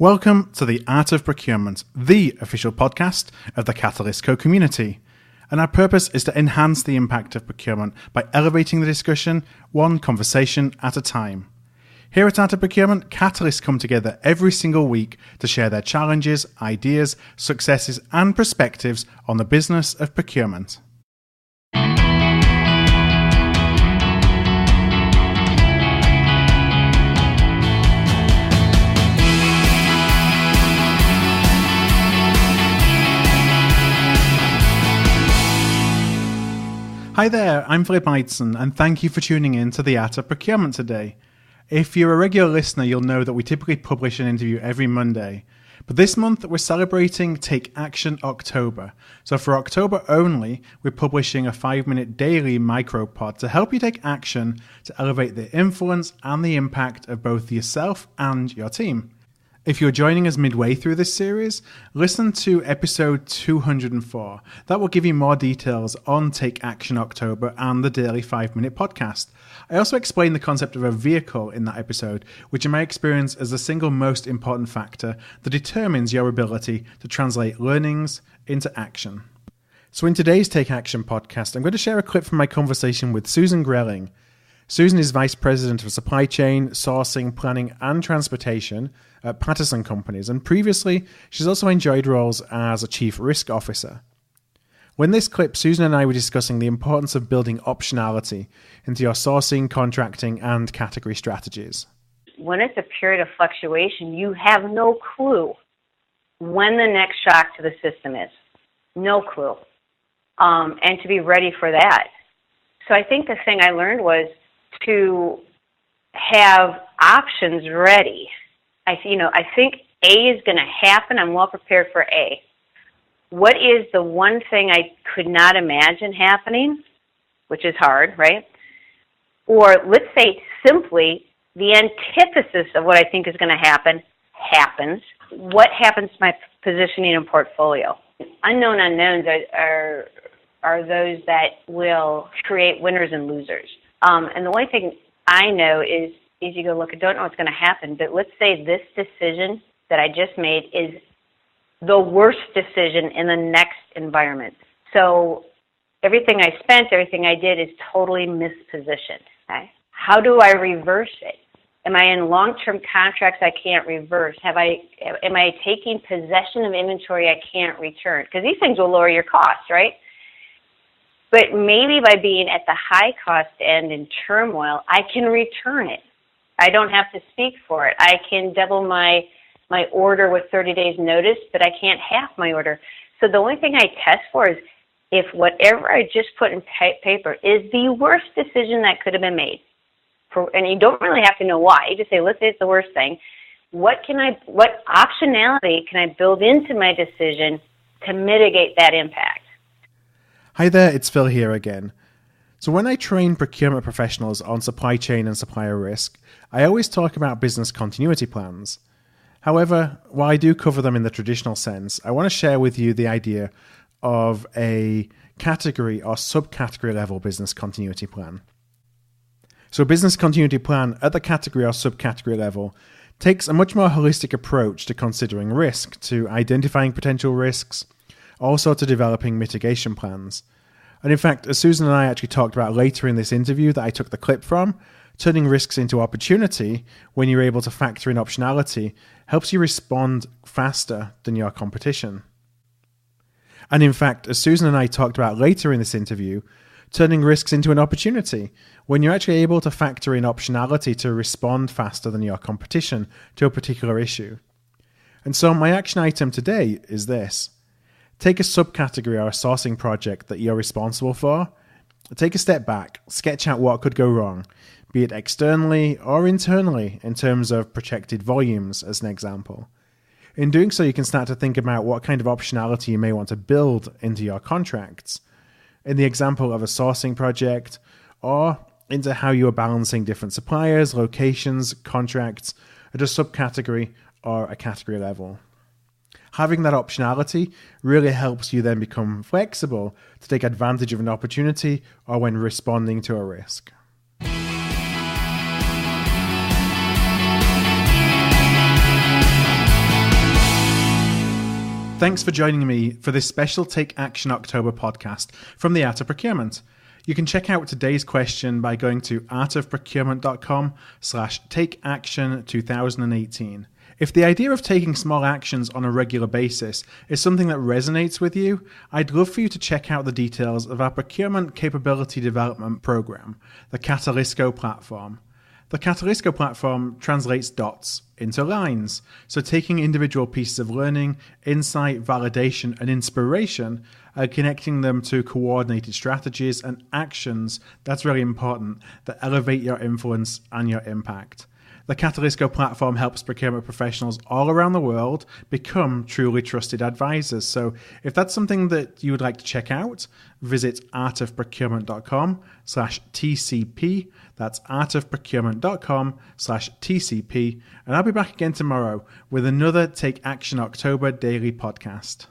Welcome to the Art of Procurement, the official podcast of the Catalyst Co-community. And our purpose is to enhance the impact of procurement by elevating the discussion one conversation at a time. Here at Art of Procurement, Catalysts come together every single week to share their challenges, ideas, successes, and perspectives on the business of procurement. Hi there, I'm Philip Eitzen, and thank you for tuning in to the Art of Procurement today. If you're a regular listener, you'll know that we typically publish an interview every Monday. But this month, we're celebrating Take Action October. So for October only, we're publishing a 5-minute daily micropod to help you take action to elevate the influence and the impact of both yourself and your team. If you're joining us midway through this series, listen to episode 204. That will give you more details on Take Action October and the daily 5-minute podcast. I also explain the concept of a vehicle in that episode, which in my experience is the single most important factor that determines your ability to translate learnings into action. So in today's Take Action podcast, I'm going to share a clip from my conversation with Susan Grelling. Susan is Vice President of Supply Chain, Sourcing, Planning and Transportation at Patterson Companies, and previously she's also enjoyed roles as a Chief Risk Officer. When this clip, Susan and I were discussing the importance of building optionality into your sourcing, contracting and category strategies. When it's a period of fluctuation, you have no clue when the next shock to the system is. No clue. And to be ready for that. So I think the thing I learned was to have options ready. I think A is going to happen. I'm well prepared for A. What is the one thing I could not imagine happening, which is hard, right? Or let's say simply the antithesis of what I think is going to happen happens. What happens to my positioning and portfolio? Unknown unknowns are those that will create winners and losers. And the only thing I know is you go, look, I don't know what's going to happen, but let's say this decision that I just made is the worst decision in the next environment. So everything I spent, everything I did is totally mispositioned. Okay? How do I reverse it? Am I in long-term contracts I can't reverse? Am I taking possession of inventory I can't return? Because these things will lower your costs, right? But maybe by being at the high cost end in turmoil, I can return it. I don't have to speak for it. I can double my order with 30 days notice, but I can't half my order. So the only thing I test for is if whatever I just put in paper is the worst decision that could have been made. And you don't really have to know why. You just say, let's say it's the worst thing. What optionality can I build into my decision to mitigate that impact? Hi there, it's Phil here again. So when I train procurement professionals on supply chain and supplier risk, I always talk about business continuity plans. However, while I do cover them in the traditional sense, I want to share with you the idea of a category or subcategory level business continuity plan. So a business continuity plan at the category or subcategory level takes a much more holistic approach to considering risk, to identifying potential risks, also to developing mitigation plans. And in fact, as Susan and I actually talked about later in this interview that I took the clip from, turning risks into opportunity when you're able to factor in optionality helps you respond faster than your competition. And in fact, as Susan and I talked about later in this interview, turning risks into an opportunity when you're actually able to factor in optionality to respond faster than your competition to a particular issue. And so my action item today is this. Take a subcategory or a sourcing project that you're responsible for. Take a step back, sketch out what could go wrong, be it externally or internally in terms of projected volumes as an example. In doing so, you can start to think about what kind of optionality you may want to build into your contracts. In the example of a sourcing project, or into how you are balancing different suppliers, locations, contracts at a subcategory or a category level. Having that optionality really helps you then become flexible to take advantage of an opportunity or when responding to a risk. Thanks for joining me for this special Take Action October podcast from the Art of Procurement. You can check out today's question by going to artofprocurement.com/takeaction2018. If the idea of taking small actions on a regular basis is something that resonates with you, I'd love for you to check out the details of our Procurement Capability Development Program, the Catalysco platform. The Catalysco platform translates dots into lines, so taking individual pieces of learning, insight, validation, and inspiration and connecting them to coordinated strategies and actions, that's really important, that elevate your influence and your impact. The Catalysco platform helps procurement professionals all around the world become truly trusted advisors. So if that's something that you would like to check out, visit artofprocurement.com/TCP. That's artofprocurement.com/TCP. And I'll be back again tomorrow with another Take Action October daily podcast.